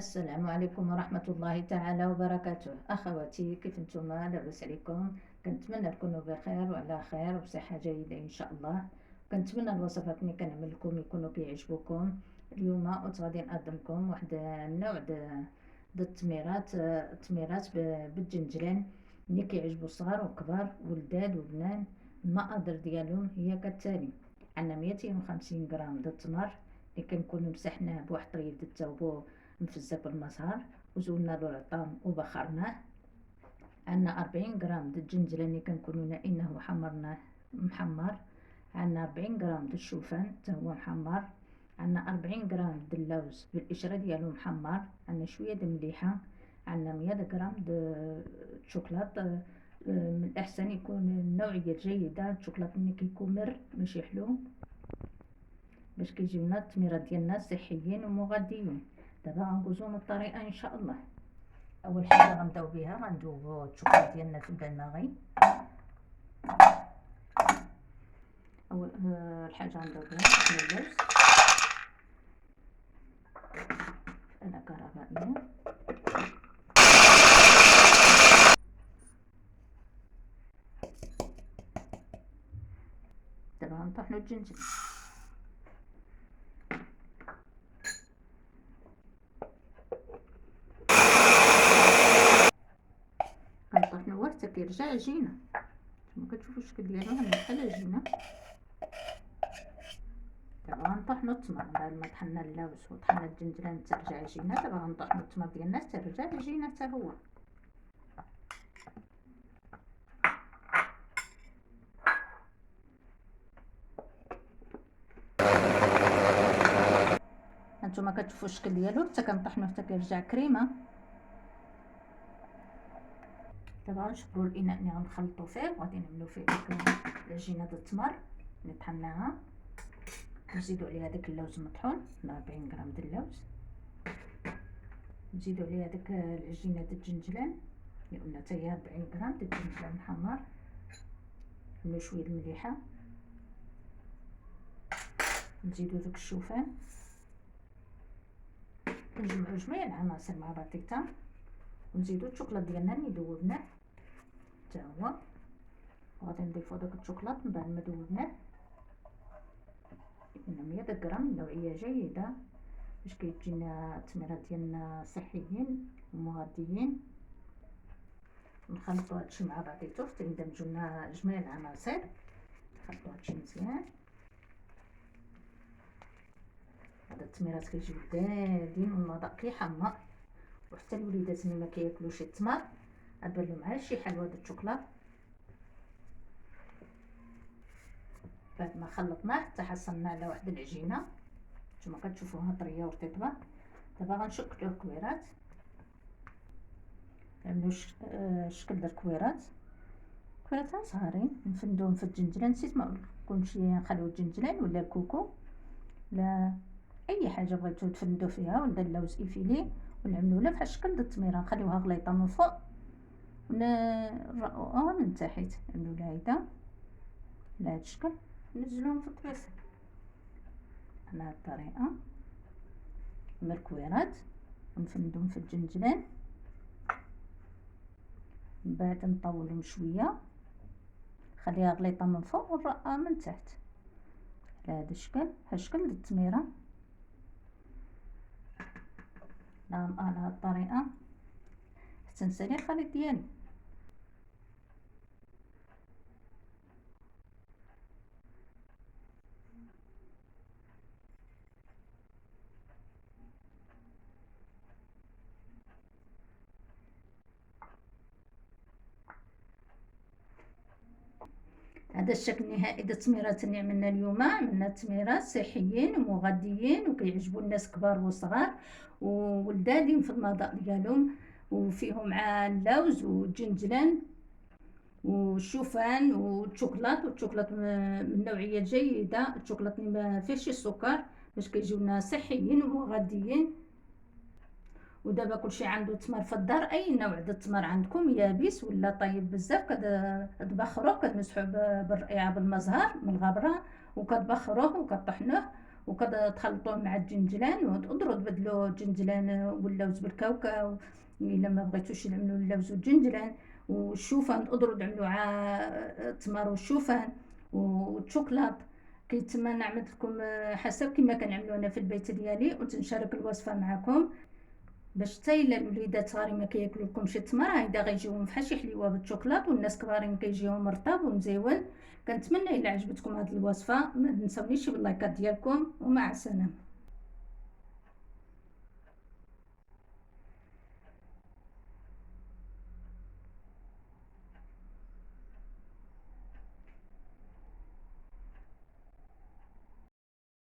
السلام عليكم ورحمة الله تعالى وبركاته. أخواتي، كيف نتوما؟ لاباس عليكم؟ كنتمنى تكونوا بخير وعلى خير وبصحة جيدة إن شاء الله. كنتمنى الوصفات اللي كنعمل لكم يكونوا كيعجبوكم. اليوم غادي نقدم لكم واحد النوع د التميرات بالجنجلان اللي كيعجبوا الصغار والكبار، ولداد وبنان. المقادير ديالهم هي كالتالي: عندنا 250 غرام د التمر اللي كنكونوا مسحناه بواحد طريف د التاوبو مفزق بالمزهر وزولنا له العطام وبخرناه. عندنا 40 غرام د الجنجلان اللي كنكونوا نائينه وحمرناه محمر. عندنا 40 غرام د الشوفان حتى هو محمر. عندنا 40 غرام د اللوز بالقشره ديالو محمر. عندنا شويه د المليحه. عندنا 100 غرام د الشوكولات، من الاحسن يكون النوعيه الجيده، الشوكولات اللي كيكون مر ماشي حلو، باش كيجيونا التميرات ديالنا صحيين ومغذيين. دابا غندوزو من الطريقه ان شاء الله. اول حاجه غنبداو بها، غندوبو الشوكولات ديالنا في البان ماغي. اول حاجه غنبداو بها اللوز. انا كهربائيه. دابا غنطحنو الجنجل. كنطحنوه حتى كيرجع عجينه. كما كتشوفوا الشكل ديالو هنا بحال عجينه. دابا غنطحنو التمر. بعد ما طحنا اللوز وطحنا الجنجلان حتى رجع عجينه، دابا غنطحنو التمر ديالنا حتى رجع عجينه حتى هو. هانتوما كتشوفوا الشكل ديالو حتى كنطحنوه حتى كيرجع كريمه. دابا غنشكلوا الاناء اللي غنخلطوا فيه وغادي نعملوا فيه العجينه د التمر اللي طحناها. نزيدوا عليها داك اللوز المطحون، 40 غرام د اللوز. نزيدوا عليها داك العجينه د الجنجلان اللي قلنا حتى هي 40 غرام د الجنجلان محمر. نعملوا شويه المليحه. نزيدوا داك الشوفان. نجمعوا جميع العناصر مع بعضيتها، ونزيدوا الشوكولات ديالنا اللي ذوبناه حتى هو. وغادي نضيفوا داك الشوكولات من بعد ما ذوبناه. قلنا 100 غرام، نوعيه جيده باش كيجينا التمرات ديالنا صحيين ومغذيين. نخلطوا هادشي مع بعضيتو حتى يندمجوا لنا جميع العناصر. نخلطوا هادشي مزيان. هاد التمرات كيجيو دادين والمذاق كيحمر، وحتى الوليدات اللي ما كياكلوش التمر غتبان لهم عا شي حلوه د الشوكولا. بعد ما خلطناه حتى حصلنا على واحد العجينه كما كتشوفوها طريه ورطيبه. دابا غنشكلوه كويرات. نعملو الشكل ديال الكويرات صغارين، نفندوهم في الجنجلان. نسيت ما قلتلكمش نخليو الجنجلان ولا الكوكو لا اي حاجه بغيتو تفندو فيها، ولا اللوز ايفيلي، ونعملوها بحال الشكل د التميره. نخليوها غليطه من فوق ونرقوها من تحت. نعملو لها هيدا على هاد الشكل، ننزلوهم في الطبيسه على هاد الطريقه من الكويرات، ونفندوهم في الجنجلان. من بعد نطولهم شويه، خليها غليطه من فوق ونرقها من تحت على هذا الشكل، بحال الشكل د التميره. على هذه الطريقه حتى نسالي الخليط ديالي. هذا الشكل النهائي د التميرات اللي عملنا اليوم. عملنا تميرات صحيين ومغذيين وكيعجبوا الناس كبار وصغار وولدادين في المذاق ديالهم، وفيهم مع اللوز والجنجلان والشوفان والشوكولات من نوعيه جيده، الشوكولات اللي ما فيهش السكر باش كيجيونا صحيين ومغذيين. ودابا كلشي عنده تمر في الدار، اي نوع د التمر عندكم، يابس ولا طيب بزاف، كتبخروه، كتمسحوه بالرقيعه بالمزهر من الغبره وكتبخروه وكطحنوه وكتخلطوه مع الجنجلان، وتقدروا تبدلوا الجنجلان واللوز بالكاوكاو الا ما بغيتوش تعملوا اللوز والجنجلان. والشوفان تقدروا تعملوا التمر والشوفان والشوكولات. كيتمنى عملت لكم حسب كما كنعملوا انا في البيت ديالي، وتنشارك الوصفه معكم باش حتى الا الوليدات صغارين ما كياكلوا لكم شي تمر هيدا غيجيوهم بحال شي حليوه بالشوكولات، والناس كبارين كيجيهم رطاب ومزيون. كنتمنى الا عجبتكم هذه الوصفه ما تنساونيش باللايكات ديالكم، ومع السلامه.